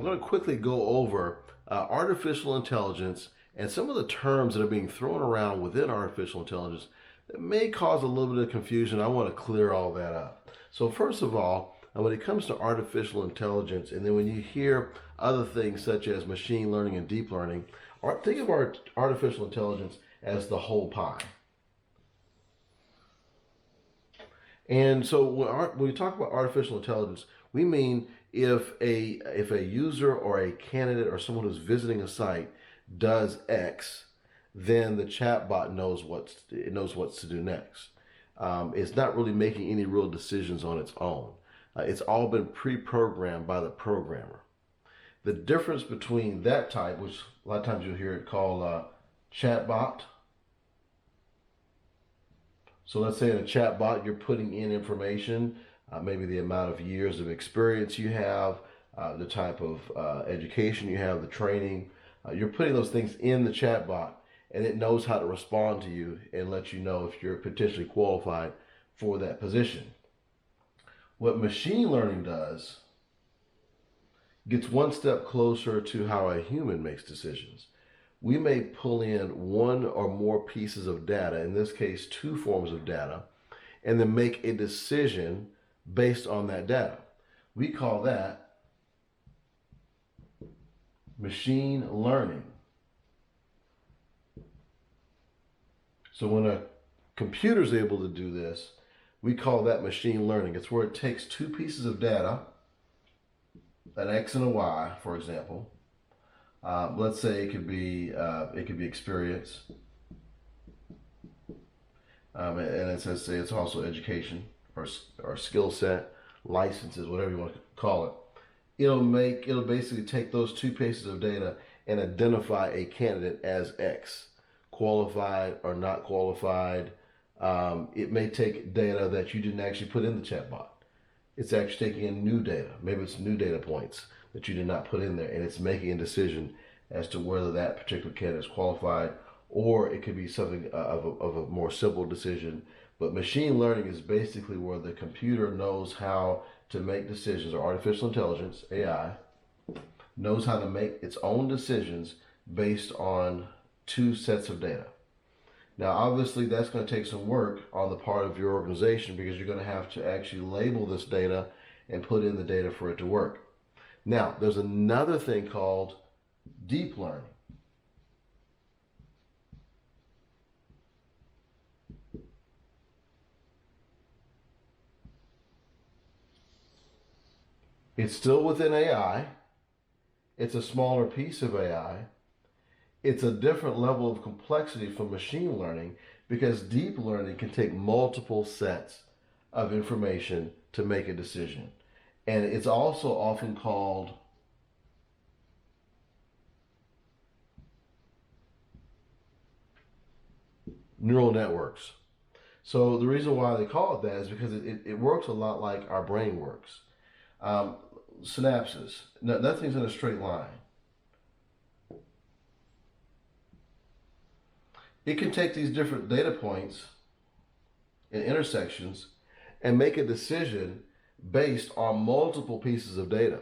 going to quickly go over artificial intelligence and some of the terms that are being thrown around within artificial intelligence that may cause a little bit of confusion. I want to clear all that up. So first of all, when it comes to artificial intelligence, and then when you hear other things such as machine learning and deep learning, think of artificial intelligence as the whole pie. And so when we talk about artificial intelligence, we mean if a user or a candidate or someone who's visiting a site does X, then the chatbot knows what to do next. It's not really making any real decisions on its own. It's all been pre-programmed by the programmer. The difference between that type, which a lot of times you'll hear it called chatbot. So let's say in a chatbot, you're putting in information, maybe the amount of years of experience you have, the type of education you have, the training. You're putting those things in the chatbot, and it knows how to respond to you and let you know if you're potentially qualified for that position. What machine learning does gets one step closer to how a human makes decisions. We may pull in one or more pieces of data, in this case, two forms of data, and then make a decision based on that data. We call that machine learning. So when a computer is able to do this, we call that machine learning. It's where it takes two pieces of data, an X and a Y, for example. Let's say it could be experience, and it's also education or skill set, licenses, whatever you want to call it. It'll basically take those two pieces of data and identify a candidate as X, qualified or not qualified. It may take data that you didn't actually put in the chatbot. It's actually taking in new data. Maybe it's new data points that you did not put in there, and it's making a decision as to whether that particular candidate is qualified, or it could be something of a more simple decision. But machine learning is basically where the computer knows how to make decisions, or artificial intelligence, AI, knows how to make its own decisions based on two sets of data. Now, obviously, that's going to take some work on the part of your organization because you're going to have to actually label this data and put in the data for it to work. Now, there's another thing called deep learning. It's still within AI. It's a smaller piece of AI. It's a different level of complexity from machine learning because deep learning can take multiple sets of information to make a decision. And it's also often called neural networks. So the reason why they call it that is because it works a lot like our brain works. Synapses, nothing's in a straight line. It can take these different data points and intersections and make a decision based on multiple pieces of data.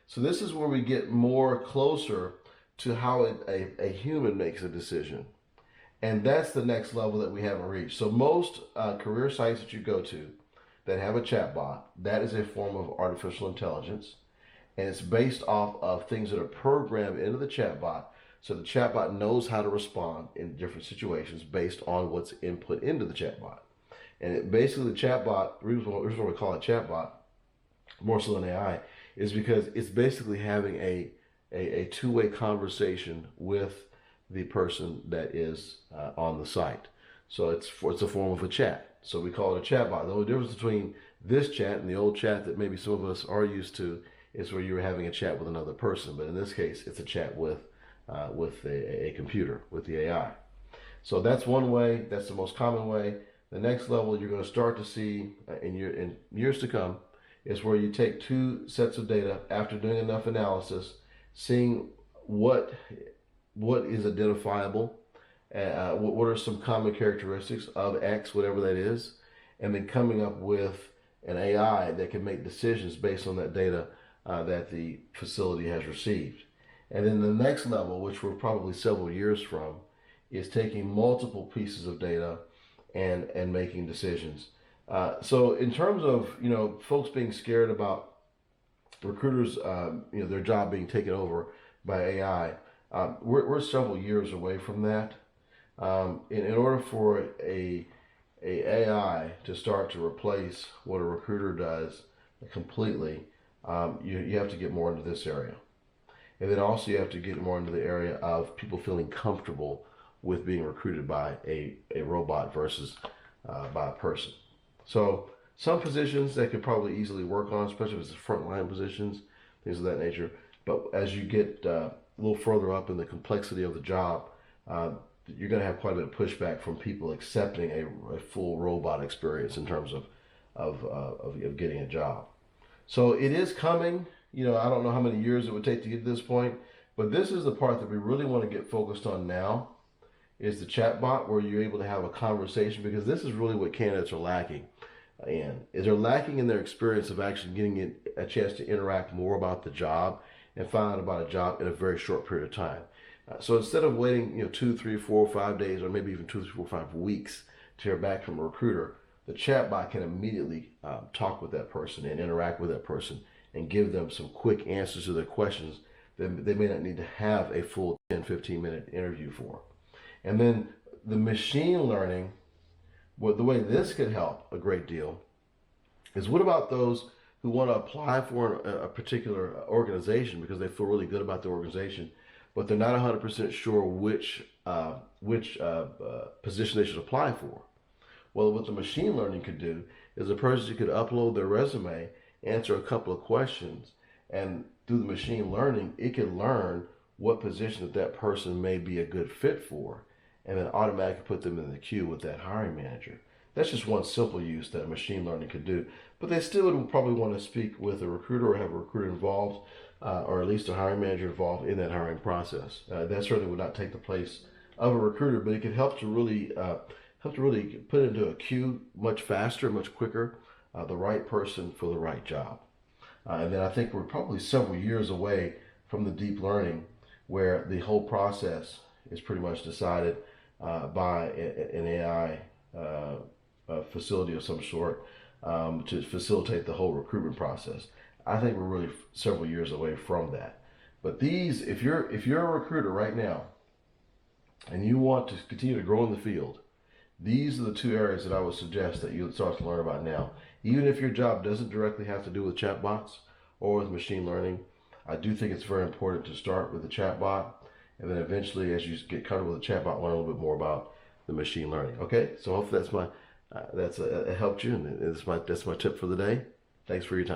So this is where we get more closer to how a human makes a decision. And that's the next level that we haven't reached. So most career sites that you go to that have a chatbot, that is a form of artificial intelligence. And it's based off of things that are programmed into the chatbot. So the chatbot knows how to respond in different situations based on what's input into the chatbot. And basically the chatbot, the reason why we call it chatbot, more so than AI, is because it's basically having a two-way conversation with the person that is on the site. So it's a form of a chat. So we call it a chatbot. The only difference between this chat and the old chat that maybe some of us are used to is where you're having a chat with another person. But in this case, it's a chat with a computer, with the AI. So that's one way. That's the most common way. The next level you're going to start to see in years to come is where you take two sets of data after doing enough analysis, seeing what is identifiable, what are some common characteristics of X, whatever that is, and then coming up with an AI that can make decisions based on that data that the facility has received. And then the next level, which we're probably several years from, is taking multiple pieces of data and making decisions. So in terms of folks being scared about recruiters, their job being taken over by AI, we're several years away from that. In order for a AI to start to replace what a recruiter does completely, you have to get more into this area. And then also you have to get more into the area of people feeling comfortable with being recruited by a robot versus by a person. So some positions that could probably easily work on, especially if it's frontline positions, things of that nature. But as you get a little further up in the complexity of the job, you're going to have quite a bit of pushback from people accepting a full robot experience in terms of getting a job. So it is coming. I don't know how many years it would take to get to this point, but this is the part that we really want to get focused on now, is the chatbot, where you're able to have a conversation, because this is really what candidates are lacking they're lacking in their experience of actually getting a chance to interact more about the job and find out about a job in a very short period of time. So instead of waiting 2, 3, 4, 5 days, or maybe even 2, 3, 4, 5 weeks to hear back from a recruiter, the chatbot can immediately talk with that person and interact with that person and give them some quick answers to their questions that they may not need to have a full 10, 15-minute interview for. And then the machine learning, the way this could help a great deal is, what about those who want to apply for a particular organization because they feel really good about the organization, but they're not 100% sure which position they should apply for? Well, what the machine learning could do is a person could upload their resume, answer a couple of questions, and through the machine learning, it could learn what position that person may be a good fit for, and then automatically put them in the queue with that hiring manager. That's just one simple use that machine learning could do. But they still would probably want to speak with a recruiter or have a recruiter involved, or at least a hiring manager involved in that hiring process. That certainly would not take the place of a recruiter, but it could help to really put into a queue much faster, much quicker, the right person for the right job. And then I think we're probably several years away from the deep learning, where the whole process is pretty much decided by an AI facility of some sort to facilitate the whole recruitment process. I think we're really several years away from that. But if you're a recruiter right now and you want to continue to grow in the field, these are the two areas that I would suggest that you start to learn about now. Even if your job doesn't directly have to do with chatbots or with machine learning, I do think it's very important to start with the chatbot, and then eventually, as you get comfortable with the chatbot, learn a little bit more about the machine learning. Okay, so hopefully it helped you, and that's my tip for the day. Thanks for your time.